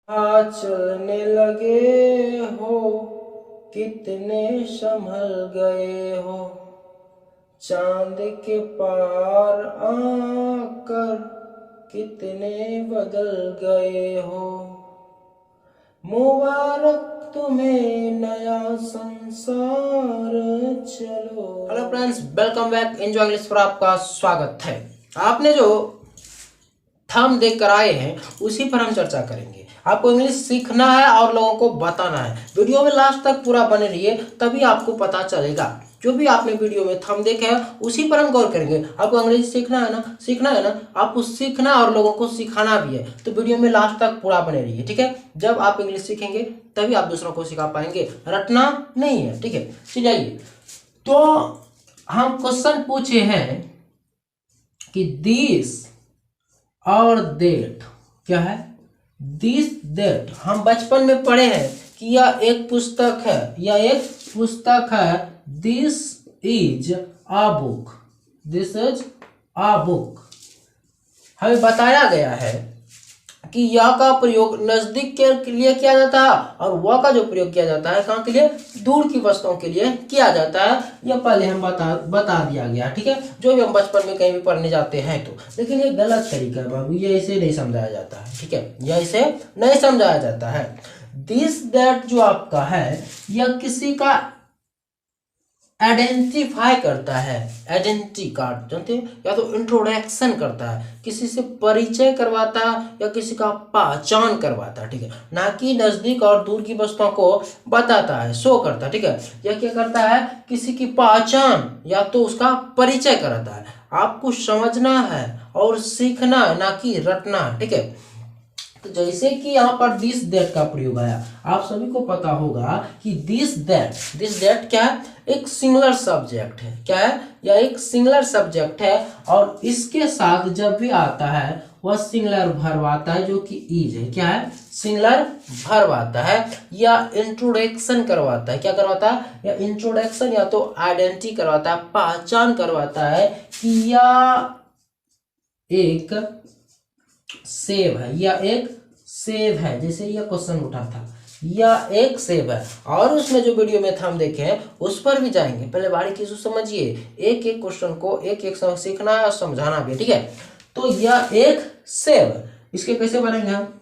चलने लगे हो, कितने संभल गए हो, चांद के पार आकर कितने बदल गए हो। मुबारक तुम्हें नया संसार चलो। Hello friends, welcome back. Enjoy English पर आपका स्वागत है। आपने जो थंब देख कर आए हैं उसी पर हम चर्चा करेंगे। आपको इंग्लिश सीखना है और लोगों को बताना है। वीडियो में लास्ट तक पूरा बने रहिए, तभी आपको पता चलेगा। जो भी आपने वीडियो में थंब देखे हैं उसी पर हम गौर करेंगे। आपको अंग्रेजी सीखना है ना, आपको सीखना और लोगों को सिखाना भी है, तो वीडियो में लास्ट तक पूरा बने रहिए, ठीक है। जब आप इंग्लिश सीखेंगे तभी आप दूसरों को सिखा पाएंगे, रटना नहीं है, ठीक है। चलिए आइए, तो हम क्वेश्चन पूछे हैं कि दिस और देट क्या है। दिस देट हम बचपन में पढ़े हैं कि यह एक पुस्तक है, यह एक पुस्तक है। This is a book, this is a book. हमें बताया गया है कि यह का प्रयोग नजदीक के लिए किया जाता है और वह का जो प्रयोग किया जाता है कहाँ के लिए, दूर की वस्तुओं के लिए किया जाता है। यह पहले हम बता दिया गया, ठीक है। जो भी हम बचपन में कहीं भी पढ़ने जाते हैं तो, लेकिन ये गलत तरीका है बाबू, ये इसे नहीं समझाया जाता है, ठीक है। यह इसे नहीं समझाया जाता है। दिस दैट जो आपका है यह किसी का आइडेंटिफाई करता है, आइडेंटिटी कार्ड जानते हैं, या तो इंट्रोडक्शन करता है, किसी से परिचय करवाता है या किसी का पहचान करवाता है, ठीक है। ना कि नजदीक और दूर की वस्तुओं को बताता है, शो करता है, ठीक है। यह क्या करता है, किसी की पहचान या तो उसका परिचय कराता है। आपको समझना है और सीखना है, ना कि रटना है, ठीक है। तो जैसे कि यहाँ पर दिस दैट का प्रयोग आया, आप सभी को पता होगा कि दिस दैट क्या है, एक सिंगुलर सब्जेक्ट है। क्या है, यह एक सिंगुलर सब्जेक्ट है और इसके साथ जब भी आता है वह सिंगुलर वर्ब आता है जो कि इज है। क्या है, सिंगुलर वर्ब आता है या इंट्रोडक्शन करवाता है। क्या करवाता है, या इंट्रोडक्शन या तो आइडेंटिटी करवाता है, पहचान करवाता है कि यह एक सेब है, या एक सेब है। जैसे यह क्वेश्चन उठा था, यह एक सेब है, और उसमें जो वीडियो में हम देखे हैं उस पर भी जाएंगे। पहले बारीकी से समझिए, एक एक क्वेश्चन को एक एक समय सीखना है और समझाना भी, ठीक है। तो यह एक सेब, इसके कैसे बनेंगे हम,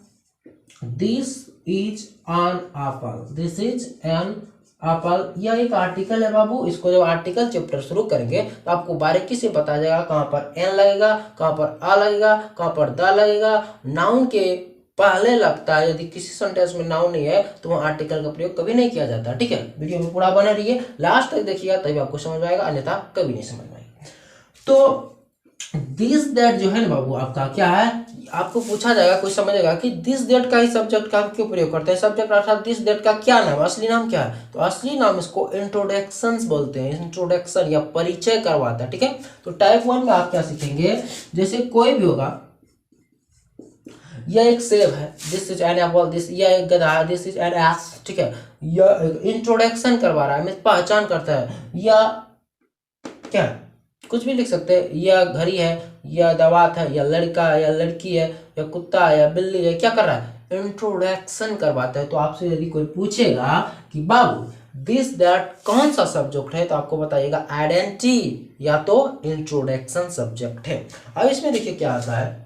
this is an apple, this is an apple. यह एक आर्टिकल है बाबू। इसको जब आर्टिकल चैप्टर शुरू करेंगे तो आपको बारीकी से बताया जाएगा कहाँ पर एन लगेगा, कहाँ पर आ लगेगा, कहाँ पर दा लगेगा। नाउन के पहले लगता है, यदि किसी सेंटेंस में नाउन नहीं है तो वहाँ आर्टिकल का प्रयोग कभी नहीं किया जाता, ठीक है। वीडियो में पूरा बने रहिए, लास्ट तक देखिएगा तभी आपको समझ में आएगा, अन्यथा कभी नहीं समझ में आएगा। तो दिस दैट जो है ना बाबू आपका क्या है, आपको पूछा जाएगा, कोई समझेगा कि दिस दैट का ही सब्जेक्ट का क्यों प्रयोग करते हैं। सब्जेक्ट अर्थात दिस दैट का क्या नाम, असली नाम क्या है, तो असली नाम इसको इंट्रोडक्शंस बोलते हैं। इंट्रोडक्शन या परिचय करवाता है, ठीक है। तो टाइप 1 में आप क्या सीखेंगे, जैसे कोई भी होगा, यह एक सेब है, this is an apple, this, यह एक गधा है, दिस इज एन एस, ठीक है। यह इंट्रोडक्शन करवा रहा है, पहचान करता है। या क्या, कुछ भी लिख सकते हैं, या घड़ी है, या दवात है, या लड़का है, या लड़की है, या कुत्ता है, या बिल्ली है। क्या कर रहा है, इंट्रोडक्शन करवाता है। तो आपसे यदि कोई पूछेगा कि बाबू दिस दैट कौन सा सब्जेक्ट है, तो आपको बताइएगा आइडेंटिटी या तो इंट्रोडक्शन सब्जेक्ट है। अब इसमें देखिए क्या आता है,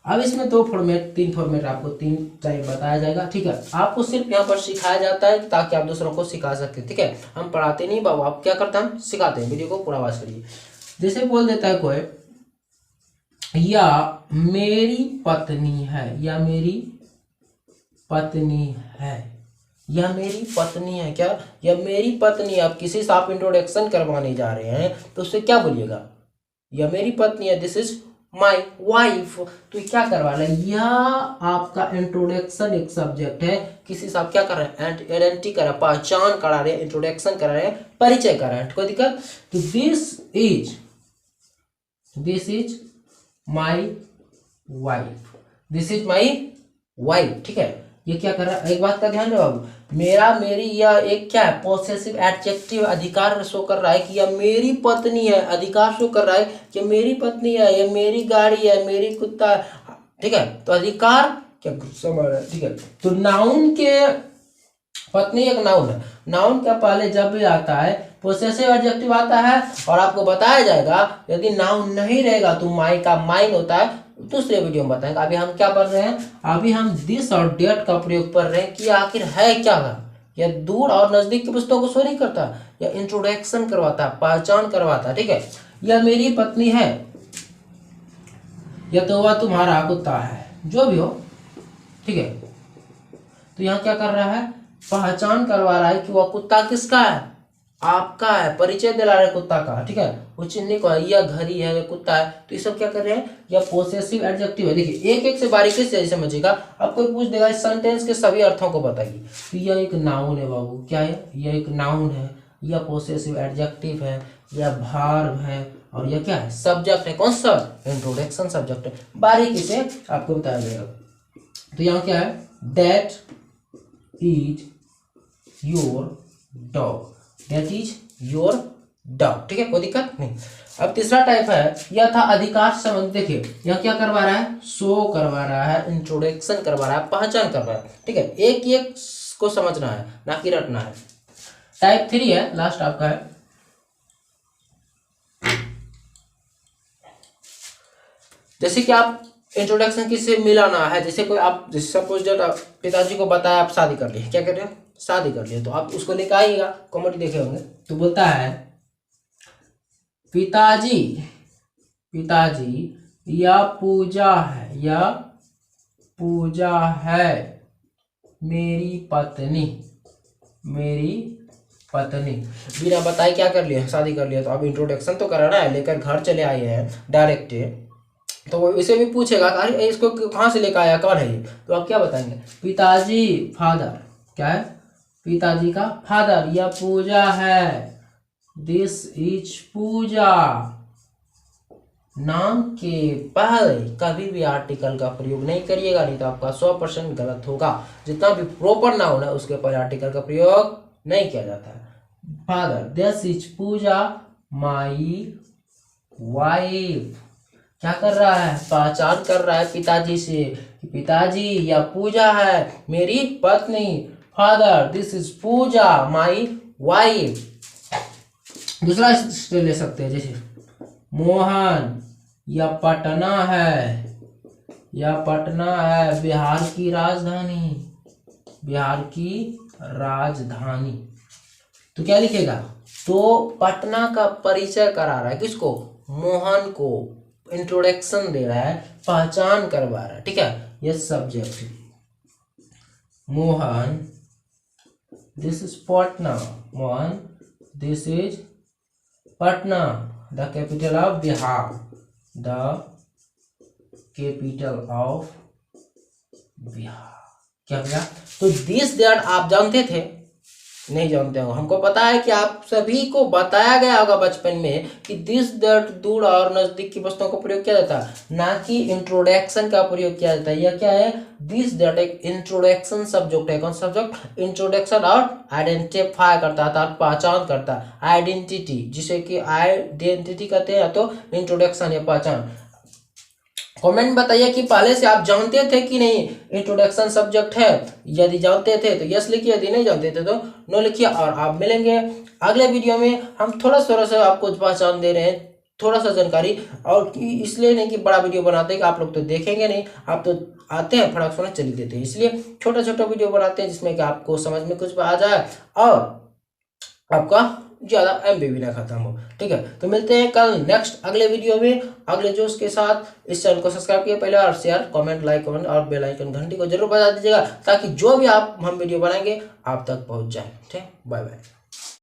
अब इसमें दो फॉर्मेट, तीन फॉर्मेट, आपको तीन टाइप बताया जाएगा, ठीक है। आपको सिर्फ यहाँ पर सिखाया जाता है ताकि आप दूसरों को सिखा सके, ठीक है। हम पढ़ाते नहीं बाबू, आप क्या करते हैं, हम सिखाते हैं। वीडियो को पूरा वॉच करिए। जैसे बोल देता है कोई, या मेरी पत्नी है, या मेरी पत्नी है, या मेरी पत्नी है। क्या, या मेरी पत्नी। आप किसी से आप इंट्रोडक्शन करवाने जा रहे हैं तो उससे क्या बोलिएगा, या मेरी पत्नी है, दिस इज माई वाइफ। तो क्या करवा रहे हैं, यह आपका इंट्रोडक्शन एक सब्जेक्ट है। किसी से आप क्या कर रहे हैं, आइडेंटिटी कर रहे हैं, पहचान करा रहे हैं, इंट्रोडक्शन करा रहे हैं, परिचय करा रहे हैं, कोई दिक्कत। तो this is my wife, this is my wife, ठीक है। ये क्या कर रहा है, एक बात का ध्यान रहे बाबू, मेरा, मेरी, यह एक क्या है, पॉसेसिव एडजेक्टिव, अधिकार शो कर रहा है कि यह मेरी पत्नी है। अधिकार शो कर रहा है कि मेरी पत्नी है, यह मेरी गाड़ी है, मेरी कुत्ता है, ठीक है। तो अधिकार क्या समझ रहे हैं, ठीक है। तो नाउन के पत्नी एक नाउन है, नाउन का पहले जब भी आता है पोसेसिव एडजेक्टिव आता है, और आपको बताया जाएगा यदि नाउन नहीं रहेगा तो माई का माइन होता है, दूसरे वीडियो में बताएंगे। अभी हम क्या पढ़ रहे हैं, अभी हम दिस और डेट का प्रयोग कर रहे हैं कि आखिर है क्या है। यह दूर और नजदीक की पुस्तकों को शो नहीं करता, या इंट्रोडक्शन करवाता, पहचान करवाता, ठीक है। यह मेरी पत्नी है, या तो वह तुम्हारा कुत्ता है, जो भी हो, ठीक है। तो यहाँ क्या कर रहा है, पहचान करवा रहा है कि वह कुत्ता किसका है, आपका है, परिचय दिला रहा है कुत्ता का, ठीक है। वो चिन्ह को है, यह घड़ी है, यह कुत्ता है, तो ये सब क्या कर रहे हैं, यह पोसेसिव एडजेक्टिव है। देखिए एक एक से बारीकी से समझिएगा, आपको पूछ देगा इस सेंटेंस के सभी अर्थों को बताइए। तो यह एक नाउन है बाबू, क्या है, यह एक नाउन है, यह पोसेसिव एडजेक्टिव है, यह वर्ब है, और यह क्या है, सब्जेक्ट है। कौन सा, इंट्रोडक्शन सब्जेक्ट है, बारीकी से आपको बताया जाएगा। तो यहाँ क्या है, that is your dog, that is your dog, ठीक है, कोई दिक्कत नहीं। अब तीसरा टाइप है, यह था अधिकार संबंध। देखिए यह क्या करवा रहा है, शो करवा रहा है, इंट्रोडक्शन करवा रहा है, पहचान करवा रहा है, ठीक है। एक एक को समझना है, ना कि रटना है। टाइप 3 है, लास्ट आपका है, जैसे कि आप इंट्रोडक्शन किससे मिलाना है, जैसे कोई आप, जैसे सपोज दैट पिताजी को बताया आप शादी कर लिए, क्या कर रहे हो, शादी कर लिए, तो आप उसको लेकर आइएगा, कॉमेडी देखे होंगे, तो बोलता है पिताजी, पिताजी यह पूजा है, यह पूजा है, मेरी पत्नी, मेरी पत्नी। बिना बताए क्या कर लिया, शादी कर लिया, तो अब इंट्रोडक्शन तो कराना है, लेकर घर चले आए हैं डायरेक्ट, तो वो इसे भी पूछेगा अरे इसको कहाँ से लेकर आया, कौन है ये, तो आप क्या बताएंगे, पिताजी, फादर, क्या है, पिताजी का फादर, यह पूजा है, दिस इज पूजा। नाम के पहले कभी भी आर्टिकल का प्रयोग नहीं करिएगा, नहीं तो आपका 100% गलत होगा। जितना भी प्रॉपर नाउन है उसके पहले आर्टिकल का प्रयोग नहीं किया जाता है। Father, this is Puja my wife, क्या कर रहा है, पहचान कर रहा है पिताजी से कि पिताजी यह पूजा है, मेरी पत्नी। Father, this is Puja my wife. दूसरा ले सकते हैं, जैसे मोहन, यह पटना है, यह पटना है, बिहार की राजधानी, बिहार की राजधानी। तो क्या लिखेगा, तो पटना का परिचय करा रहा है, किसको, मोहन को, इंट्रोडक्शन दे रहा है, पहचान करवा रहा है, ठीक है। ये subject, Mohan, this is Patna, Mohan, this is Patna, the capital of Bihar, the capital of Bihar. क्या भैया, तो दिस दैट आप जानते थे, नहीं जानते हो, हमको पता है कि आप सभी को बताया गया होगा बचपन में कि दिस दैट दूर और नजदीक की वस्तुओं का प्रयोग किया जाता है, ना कि इंट्रोडक्शन का प्रयोग किया जाता है। यह क्या है, दिस दैट एक इंट्रोडक्शन सब्जेक्ट है। कौन सब्जेक्ट, इंट्रोडक्शन और आइडेंटिफाई करता है, पहचान करता है, आइडेंटिटी, जिसे कि आइडेंटिटी कहते हैं, तो इंट्रोडक्शन या पहचान। कमेंट बताइए कि पहले से आप जानते थे कि नहीं इंट्रोडक्शन सब्जेक्ट है, यदि जानते थे तो यस लिखिए, यदि नहीं जानते थे तो नो लिखिए। और आप मिलेंगे अगले वीडियो में, हम थोड़ा सा आपको पहचान दे रहे हैं, थोड़ा सा जानकारी, और इसलिए नहीं कि बड़ा वीडियो बनाते हैं कि आप लोग तो देखेंगे नहीं, आप तो आते हैं फटाक से चली देते हैं, इसलिए छोटा छोटा वीडियो बनाते हैं जिसमें कि आपको समझ में कुछ आ जाए और आपका ज़्यादा MB भी ना खत्म हो, ठीक है। तो मिलते हैं कल नेक्स्ट अगले वीडियो में अगले जोश के साथ। इस चैनल को सब्सक्राइब किए पहले, और शेयर, कमेंट, लाइक, कमेंट और बेल आइकन घंटी को जरूर बजा दीजिएगा, ताकि जो भी हम वीडियो बनाएंगे आप तक पहुंच जाए। ठीक, बाय बाय।